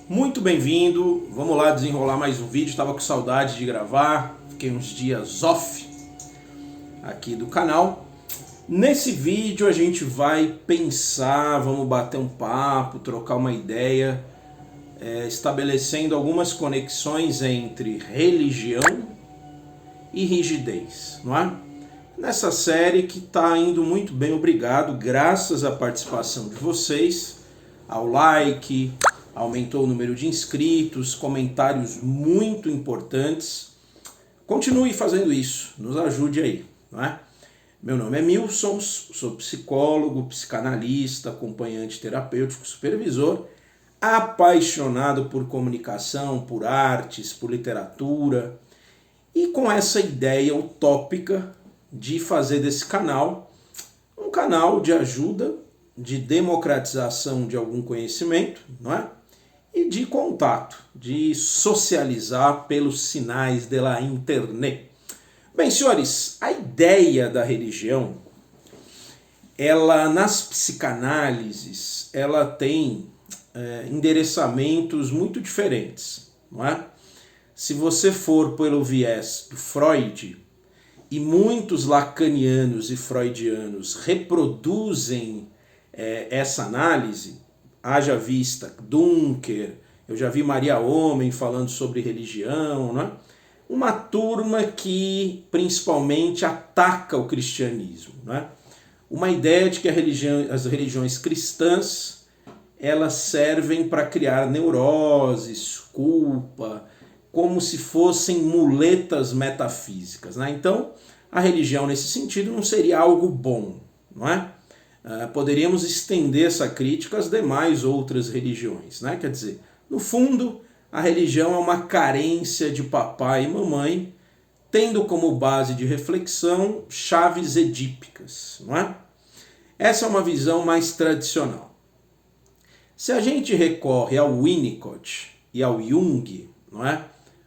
Muito bem-vindo, vamos lá desenrolar mais um vídeo, estava com saudade de gravar, fiquei uns dias off aqui do canal. Nesse vídeo a gente vai pensar, vamos bater um papo, trocar uma ideia, estabelecendo algumas conexões entre religião e rigidez, não é? Nessa série que está indo muito bem, obrigado, graças à participação de vocês, ao like, aumentou o número de inscritos, comentários muito importantes. Continue fazendo isso, nos ajude aí, não é? Meu nome é Milson, sou psicólogo, psicanalista, acompanhante terapêutico, supervisor, apaixonado por comunicação, por artes, por literatura, e com essa ideia utópica de fazer desse canal um canal de ajuda, de democratização de algum conhecimento, não é? E de contato, de socializar pelos sinais da internet. Bem, senhores, a ideia da religião, ela nas psicanálises, ela tem endereçamentos muito diferentes, não é? Se você for pelo viés do Freud, e muitos lacanianos e freudianos reproduzem essa análise, haja vista Dunker, eu já vi Maria Homem falando sobre religião, né? Uma turma que principalmente ataca o cristianismo, né? Uma ideia de que as religiões cristãs elas servem para criar neuroses, culpa, como se fossem muletas metafísicas, né? Então, a religião nesse sentido não seria algo bom, não é? Poderíamos estender essa crítica às demais outras religiões, né? Quer dizer, no fundo, a religião é uma carência de papai e mamãe, tendo como base de reflexão chaves edípicas, não é? Essa é uma visão mais tradicional. Se a gente recorre ao Winnicott e ao Jung, não é?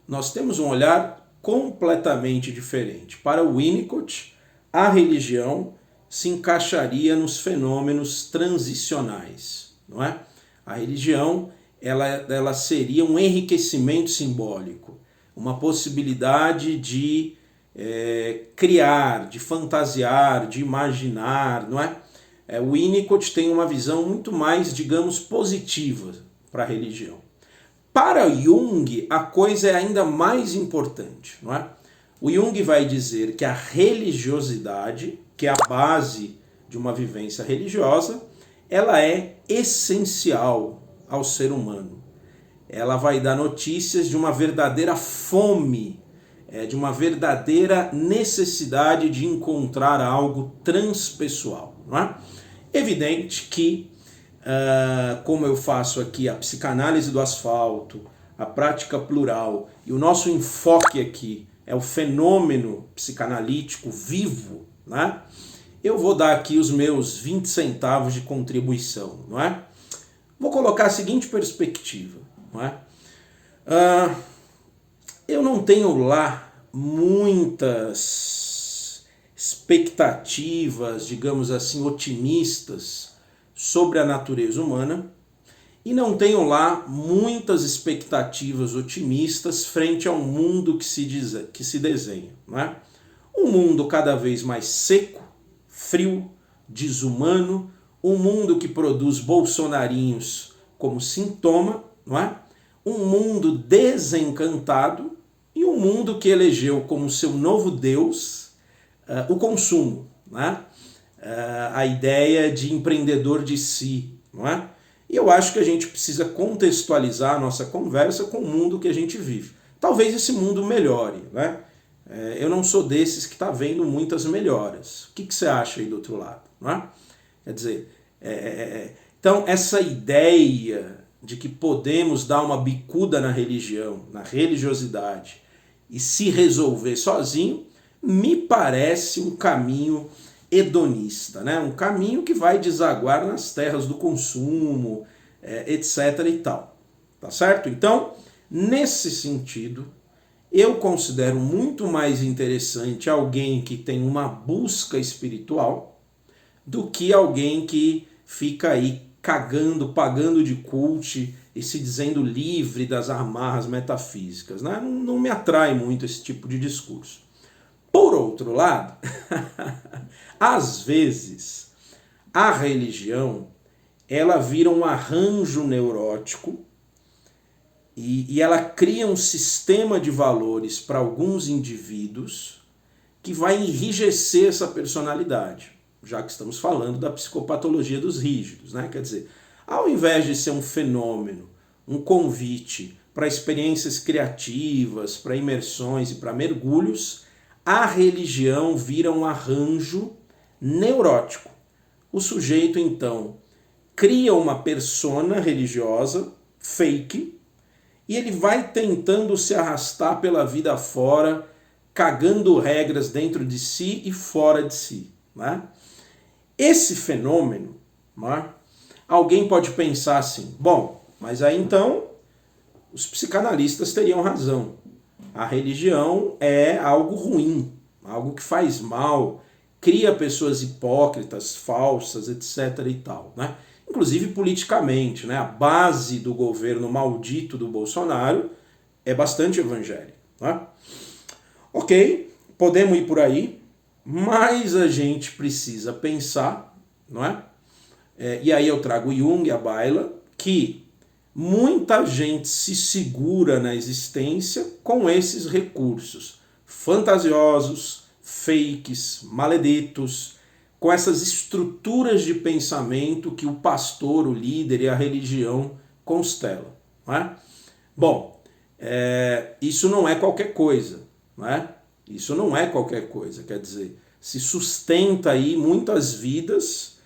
Nós temos um olhar completamente diferente. Para o Winnicott, a religião se encaixaria nos fenômenos transicionais, não é? A religião ela seria um enriquecimento simbólico, uma possibilidade de criar, de fantasiar, de imaginar, não é? O Winnicott tem uma visão muito mais, digamos, positiva para a religião. Para Jung, a coisa é ainda mais importante, não é? O Jung vai dizer que a religiosidade, que é a base de uma vivência religiosa, ela é essencial ao ser humano. Ela vai dar notícias de uma verdadeira fome, de uma verdadeira necessidade de encontrar algo transpessoal, não é? Evidente que como eu faço aqui a psicanálise do asfalto, a prática plural, e o nosso enfoque aqui é o fenômeno psicanalítico vivo, né? Eu vou dar aqui os meus 20 centavos de contribuição, não é? Vou colocar a seguinte perspectiva, não é? Eu não tenho lá muitas expectativas, digamos assim, otimistas sobre a natureza humana e não tenho lá muitas expectativas otimistas frente ao mundo que se desenha, não é? Um mundo cada vez mais seco, frio, desumano, um mundo que produz bolsonarinhos como sintoma, não é? Um mundo desencantado e um mundo que elegeu como seu novo Deus o consumo, não é? A ideia de empreendedor de si, não é? E eu acho que a gente precisa contextualizar a nossa conversa com o mundo que a gente vive. Talvez esse mundo melhore, né? Eu não sou desses que está vendo muitas melhoras. O que você acha aí do outro lado, não é? Quer dizer, então essa ideia de que podemos dar uma bicuda na religião, na religiosidade e se resolver sozinho, me parece um caminho hedonista, né? Um caminho que vai desaguar nas terras do consumo, etc. e tal. Tá certo? Então, nesse sentido, eu considero muito mais interessante alguém que tem uma busca espiritual do que alguém que fica aí cagando, pagando de cult e se dizendo livre das amarras metafísicas, né? Não me atrai muito esse tipo de discurso. Por outro lado, às vezes, a religião ela vira um arranjo neurótico e ela cria um sistema de valores para alguns indivíduos que vai enrijecer essa personalidade, já que estamos falando da psicopatologia dos rígidos, né? Quer dizer, ao invés de ser um fenômeno, um convite para experiências criativas, para imersões e para mergulhos, a religião vira um arranjo neurótico. O sujeito, então, cria uma persona religiosa, fake, e ele vai tentando se arrastar pela vida fora, cagando regras dentro de si e fora de si. Né? Esse fenômeno, né, alguém pode pensar assim, bom, mas aí então os psicanalistas teriam razão. A religião é algo ruim, algo que faz mal, cria pessoas hipócritas, falsas, etc. e tal, né? Inclusive politicamente, né? A base do governo maldito do Bolsonaro é bastante evangélica. Né? Ok, podemos ir por aí, mas a gente precisa pensar, não é? E aí eu trago Jung à baila, que muita gente se segura na existência com esses recursos fantasiosos, fakes, maleditos, com essas estruturas de pensamento que o pastor, o líder e a religião constelam. Não é? Bom, isso não é qualquer coisa. Não é? Isso não é qualquer coisa, quer dizer, se sustenta aí muitas vidas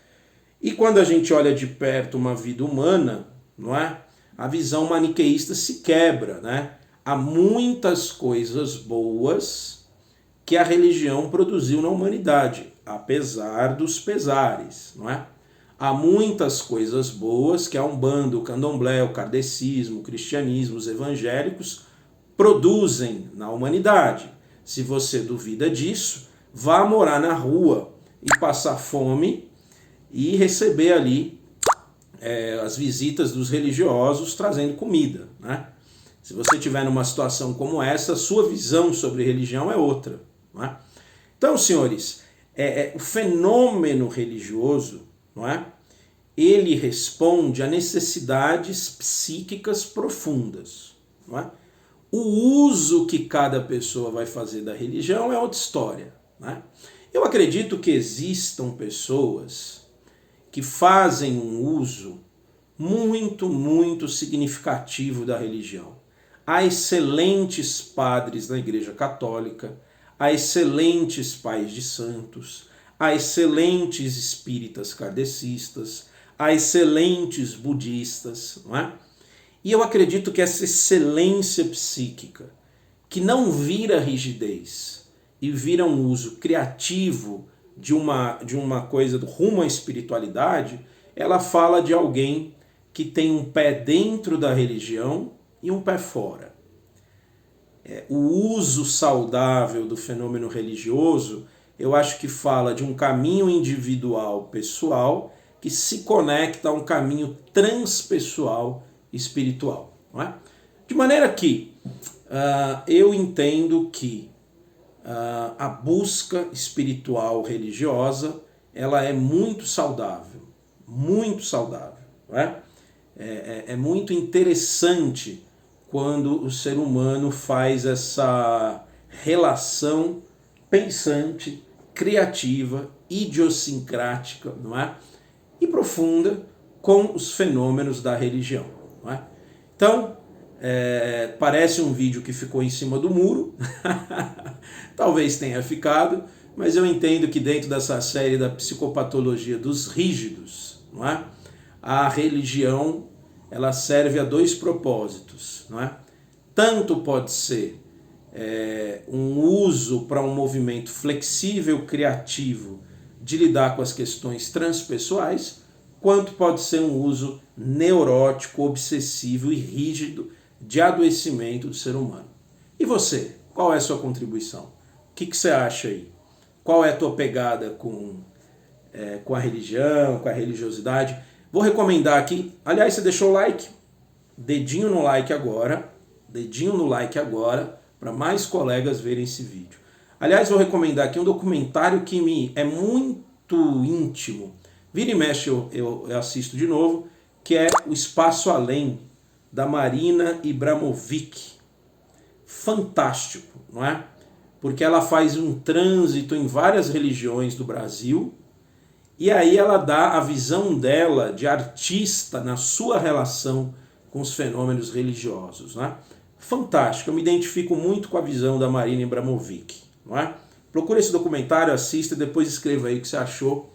e quando a gente olha de perto uma vida humana, não é? A visão maniqueísta se quebra, né? Há muitas coisas boas que a religião produziu na humanidade, apesar dos pesares, não é? Há muitas coisas boas que a Umbanda, o Candomblé, o Kardecismo, o cristianismo, os evangélicos produzem na humanidade. Se você duvida disso, vá morar na rua e passar fome e receber ali as visitas dos religiosos trazendo comida, né? Se você estiver numa situação como essa, sua visão sobre religião é outra. Não é? Então, senhores, o fenômeno religioso, não é? Ele responde a necessidades psíquicas profundas. Não é? O uso que cada pessoa vai fazer da religião é outra história. Não é? Eu acredito que existam pessoas que fazem um uso muito, muito significativo da religião. Há excelentes padres na Igreja Católica, há excelentes pais de santos, há excelentes espíritas kardecistas, há excelentes budistas, não é? E eu acredito que essa excelência psíquica, que não vira rigidez e vira um uso criativo de uma coisa rumo à espiritualidade, ela fala de alguém que tem um pé dentro da religião e um pé fora. O uso saudável do fenômeno religioso, eu acho que fala de um caminho individual, pessoal, que se conecta a um caminho transpessoal espiritual. Não é? De maneira que eu entendo que a busca espiritual religiosa ela é muito saudável, não é? É muito interessante quando o ser humano faz essa relação pensante, criativa, idiosincrática, não é? E profunda com os fenômenos da religião. Não é? Então, parece um vídeo que ficou em cima do muro, talvez tenha ficado, mas eu entendo que dentro dessa série da psicopatologia dos rígidos, não é? A religião ela serve a dois propósitos. Não é? Tanto pode ser um uso para um movimento flexível, criativo, de lidar com as questões transpessoais, quanto pode ser um uso neurótico, obsessivo e rígido de adoecimento do ser humano. E você? Qual é a sua contribuição? O que você acha aí? Qual é a tua pegada com a religião, com a religiosidade? Vou recomendar aqui, aliás, você deixou o like? dedinho no like agora, para mais colegas verem esse vídeo. Aliás, vou recomendar aqui um documentário que é muito íntimo. Vira e mexe eu assisto de novo, que é O Espaço Além, da Marina Ibrahimovic. Fantástico, não é? Porque ela faz um trânsito em várias religiões do Brasil e aí ela dá a visão dela de artista na sua relação com os fenômenos religiosos, né? Fantástico, eu me identifico muito com a visão da Marina Ibrahimovic, não é? Procure esse documentário, assista e depois escreva aí o que você achou.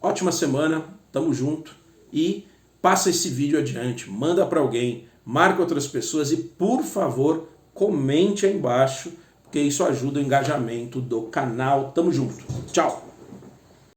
Ótima semana, tamo junto e passa esse vídeo adiante, manda para alguém, marca outras pessoas e, por favor, comente aí embaixo, porque isso ajuda o engajamento do canal. Tamo junto. Tchau!